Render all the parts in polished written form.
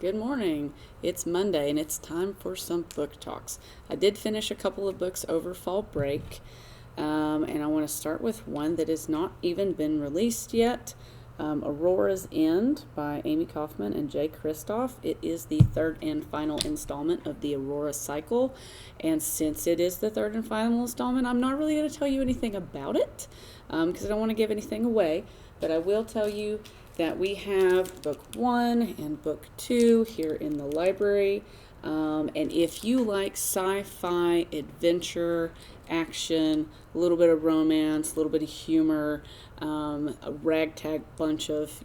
Good morning. It's Monday and it's time for some book talks. I did finish a couple of books over fall break, and I want to start with one that has not even been released yet. Auroras End by Amy Kaufman and Kristoff. It is the third and final installment of the Aurora cycle, and since it is the third and final installment, I'm not really going to tell you anything about it because I don't want to give anything away, but I will tell you that we have book 1 and book 2 here in the library. And if you like sci-fi, adventure, action, a little bit of romance, a little bit of humor, a ragtag bunch of,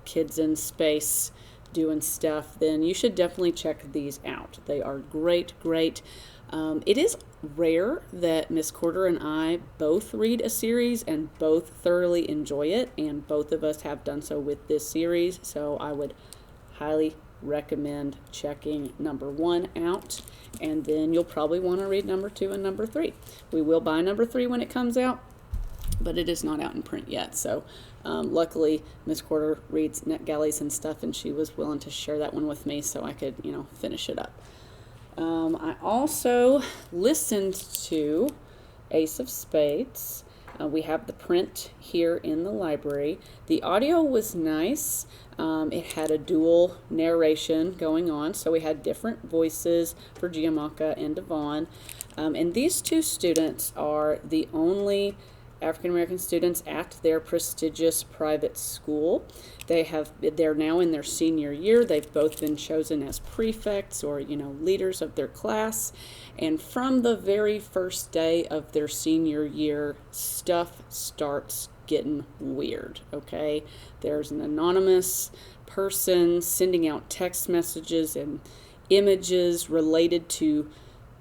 kids in space doing stuff, then you should definitely check these out. They are great. It is rare that Miss Corder and I both read a series and both thoroughly enjoy it, and both of us have done so with this series, so I would highly recommend checking number 1 out, and then you'll probably want to read number 2 and number 3. We will buy number 3 when it comes out, but it is not out in print yet, so luckily Miss Corder reads NetGalleys and stuff, and she was willing to share that one with me so I could, finish it up. I also listened to Ace of Spades. We have the print here in the library. The audio was nice. It had a dual narration going on, so we had different voices for Giamacca and Devon. And these two students are the only African American students at their prestigious private school. They're now in their senior year. They've both been chosen as prefects or leaders of their class, and from the very first day of their senior year, stuff starts getting weird. Okay, there's an anonymous person sending out text messages and images related to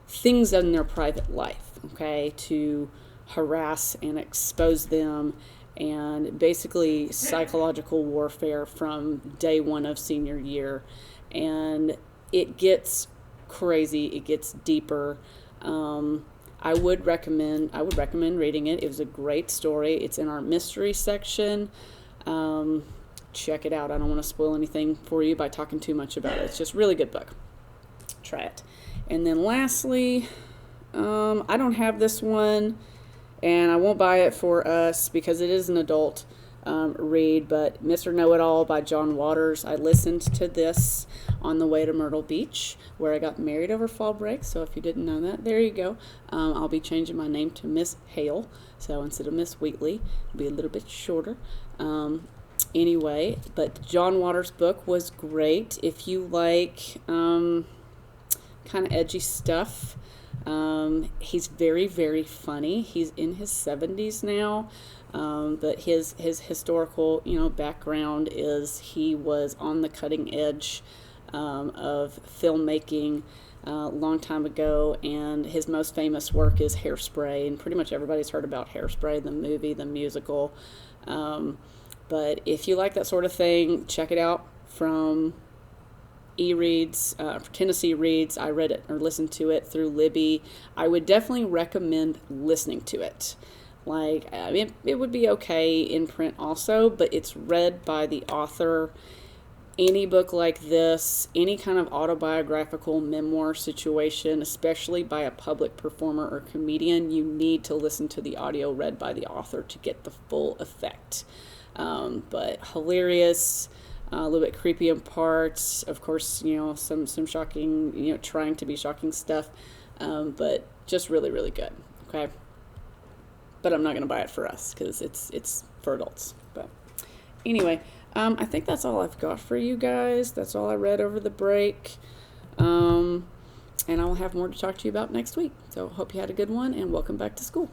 things in their private life, okay, to harass and expose them, and basically psychological warfare from day 1 of senior year. And it gets crazy, it gets deeper. I would recommend reading it. It was a great story. It's in our mystery section. Check it out. I don't want to spoil anything for you by talking too much about it. It's just a really good book. Try it. And then lastly, I don't have this one, and I won't buy it for us because it is an adult read, but Mr. Know-It-All by John Waters. I listened to this on the way to Myrtle Beach, where I got married over fall break, so if you didn't know that, there you go. I'll be changing my name to Miss Hale, so instead of Miss Wheatley, it'll be a little bit shorter. Anyway, but John Waters' book was great. If you like kind of edgy stuff, he's very funny. He's in his 70s now, but his historical background is he was on the cutting edge of filmmaking a long time ago, and his most famous work is Hairspray, and pretty much everybody's heard about Hairspray, the movie, the musical. But if you like that sort of thing, check it out from e-reads, Tennessee Reads. I read it or listened to it through Libby. I would definitely recommend listening to it. It would be okay in print also, but it's read by the author. Any book like this, any kind of autobiographical memoir situation, especially by a public performer or comedian, you need to listen to the audio read by the author to get the full effect. But hilarious, a little bit creepy in parts, of course, some shocking, trying to be shocking stuff, but just really good. Okay, but I'm not going to buy it for us because it's for adults. But anyway, I think that's all I've got for you guys. That's all I read over the break, and I will have more to talk to you about next week. So hope you had a good one, and welcome back to school.